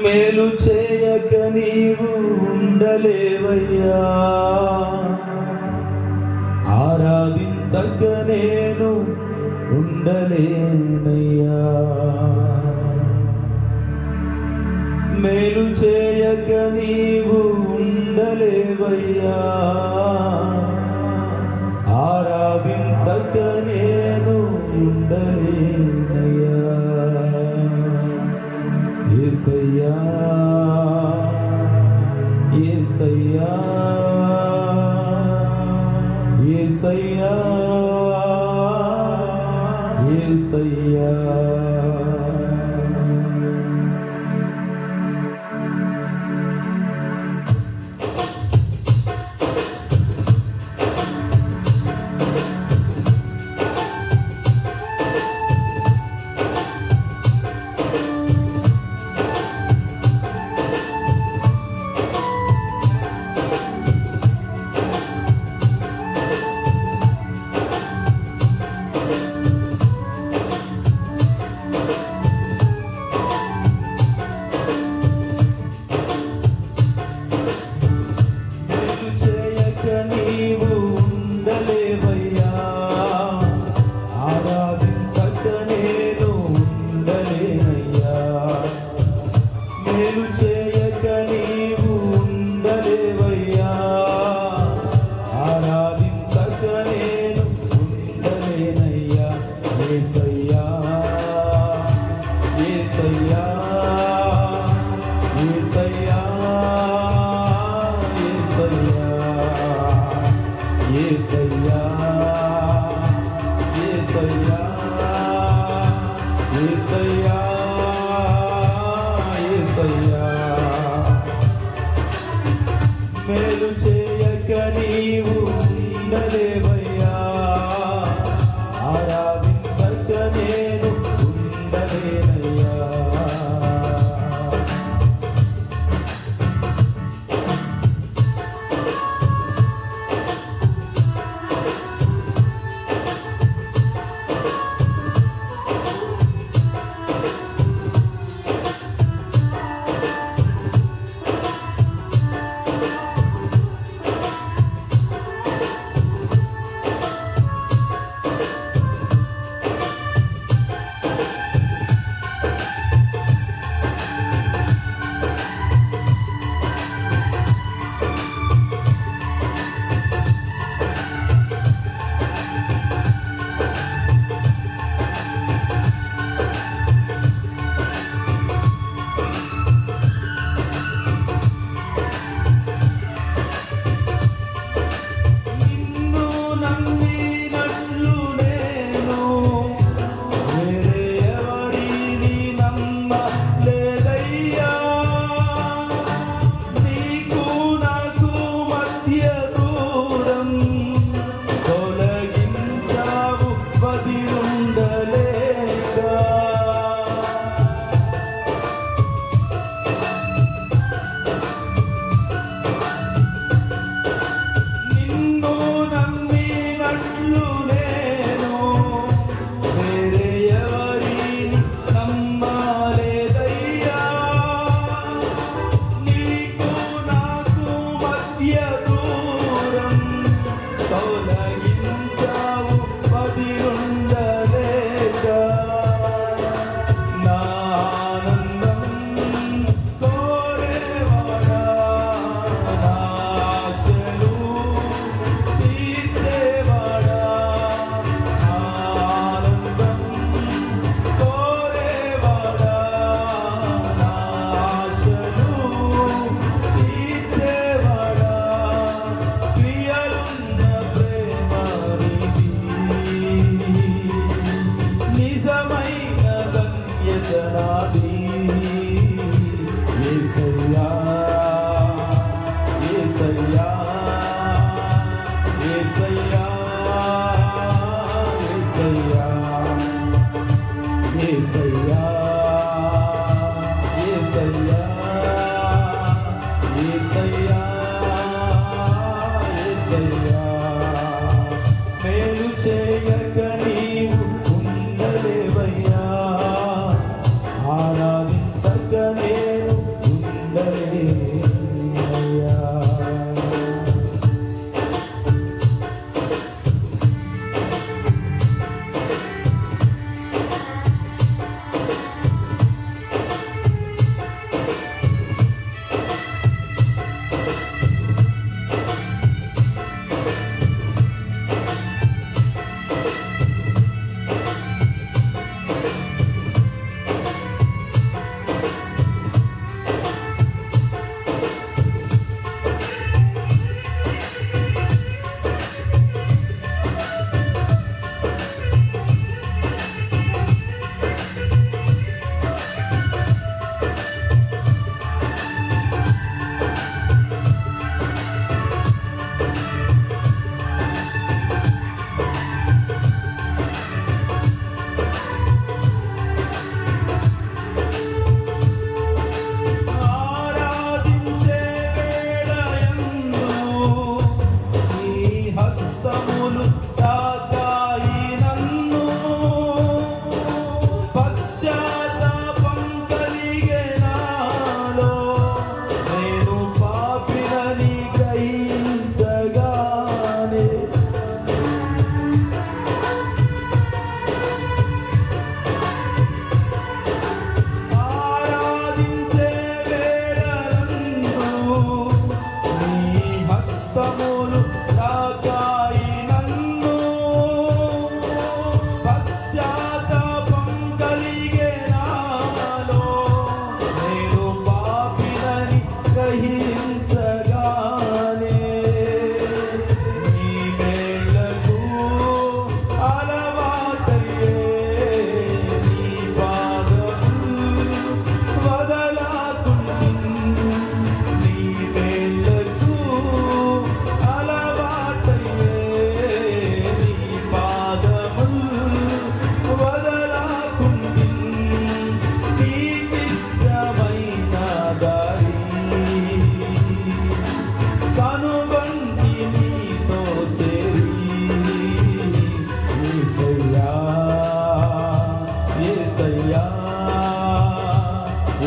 మేలు చేయక నీవు ఉండలేవయ్యా, ఆరాధించక నేను ఉండలేనయ్యా. మేలు చేయక నీవు ఉండలేవయ్యా, ఆరాధించక నేను ఉండలేనయ్యా. యేసయ్యా యేసయ్యా యేసయ్యా యేసయ్యా. మేలు చేయక నీవు ఉండలేవయ్యా, ఆరాధించక నేను ఉండలేనయ్యా. చేయక నీవు ఉండలేవయ్యా,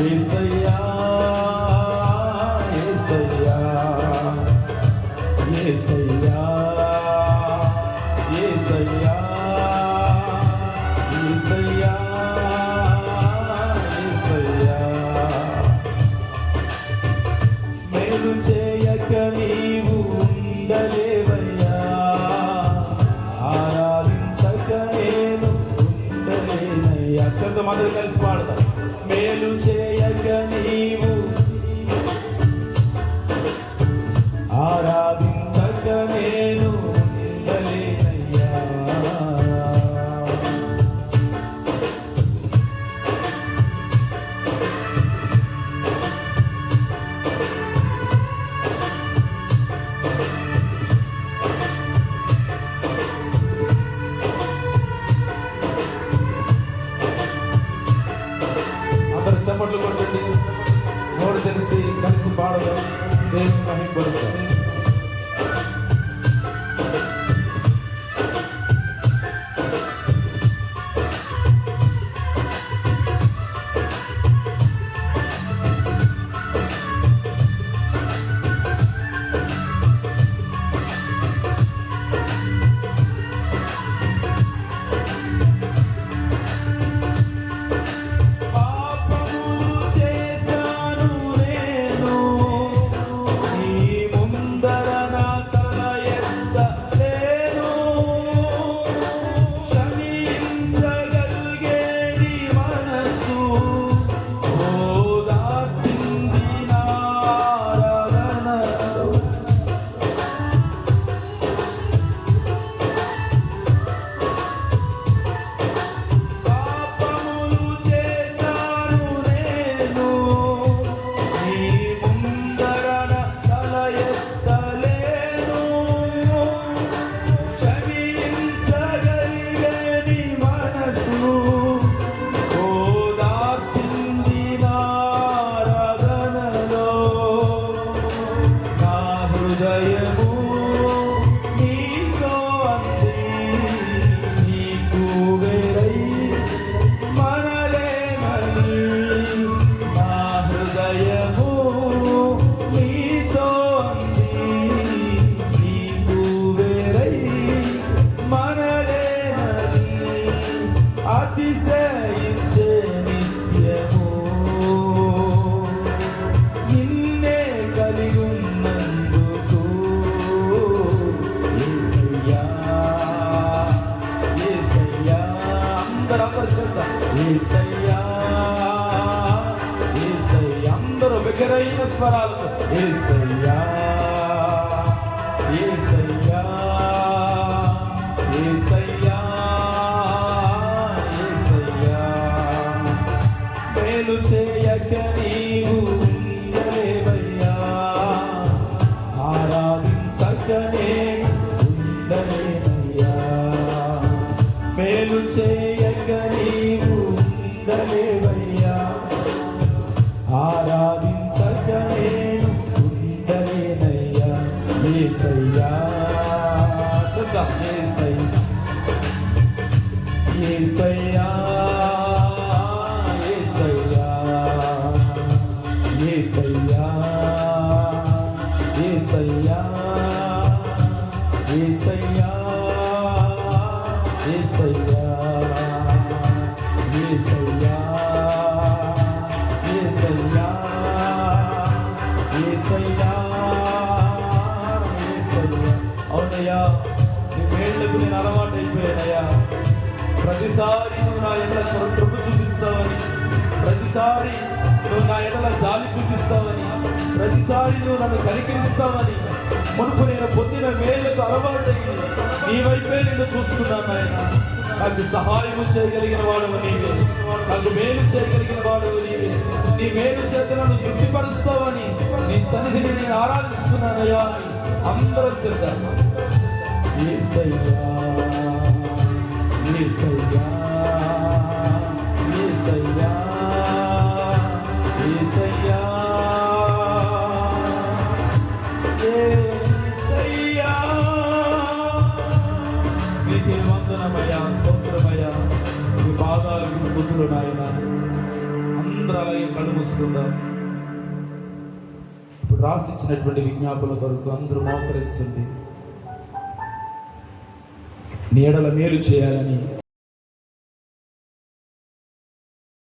యేసయ్యా యేసయ్యా యేసయ్యా యేసయ్యా యేసయ్యా యేసయ్యా మేలు చేయక నీవు ఉండలేవయ్యా ఆరాధించక నేను ఉండలేనయ్యా. అక్షరంతో మాత్రం కలిసి పాడతాం. మేలు చేయక నీవు ఆరాధించక నేను ఉండలేనయ్యా. అందరు చప్పట్లు కొట్టండి. నోరు తెలిసి కలిసి పాడదాం. దేవుని మహిమపరుద్దాం. అతిశయించే నిత్యము నిన్నే కలిగి ఉన్నందుకు యేసయ్యా యేసయ్యా. అందరూ యేసయ్యా యేసయ్యా. అందరూ బిగ్గరైన స్వరాలతో యేసయ్యా యేసయ్యా యేసయ్యా. మేలు చేయక నీవు ఉండలేవయ్యా ఆరాధించక నేను ఉండలేనయ్యా. మేలు చేయక నీవు ఉండలేవయ్యా ఆరాధించక నేను ఉండలేనయ్యా. యేసయ్యా యేసయ్యా యేసయ్యా యేసయ్యా యేసయ్యా యేసయ్యా యేసయ్యా యేసయ్యా యేసయ్యా యేసయ్యా యేసయ్యా. అవునయ్యా నీ మేళ్లకు నేను అలవాటు అయిపోయానయ్యా. ప్రతిసారి నువ్వు నా ఎడల కృప చూపిస్తావని, ప్రతిసారి నువ్వు నా ఎడల జాలి చూపిస్తావని, ప్రతిసారి నువ్వు నన్ను కనికరిస్తావని మునుపు నేను పొందిన మేళ్లకు అలవాటయ్యి నీ వైపే నేను చూస్తున్నాను ఆయన. నాకు సహాయం చేయగలిగిన వాడు నీవే, నాకు మేలు చేయగలిగిన వాడు నీవే. నీ మేలు చేత నన్ను తృప్తిపరుస్తావని నీ సన్నిధిని నేను ఆరాధిస్తున్నానయ్యా. అందరం చేద్దాం. యేసయ్యా యేసయ్యా యేసయ్యా యేసయ్యా యేసయ్యా. నీకే వందనమయ్యా, స్తోత్రమయ్యా. నీ పాదాలకు స్తుతులు నాయనా. అందరూ అలాగే కళ్ళు మూసుకుందాం. ఇప్పుడు రాసిచ్చినటువంటి విజ్ఞాపనల కొరకు అందరూ మోకరించండి. నీ ఎడల మేలు చేయాలని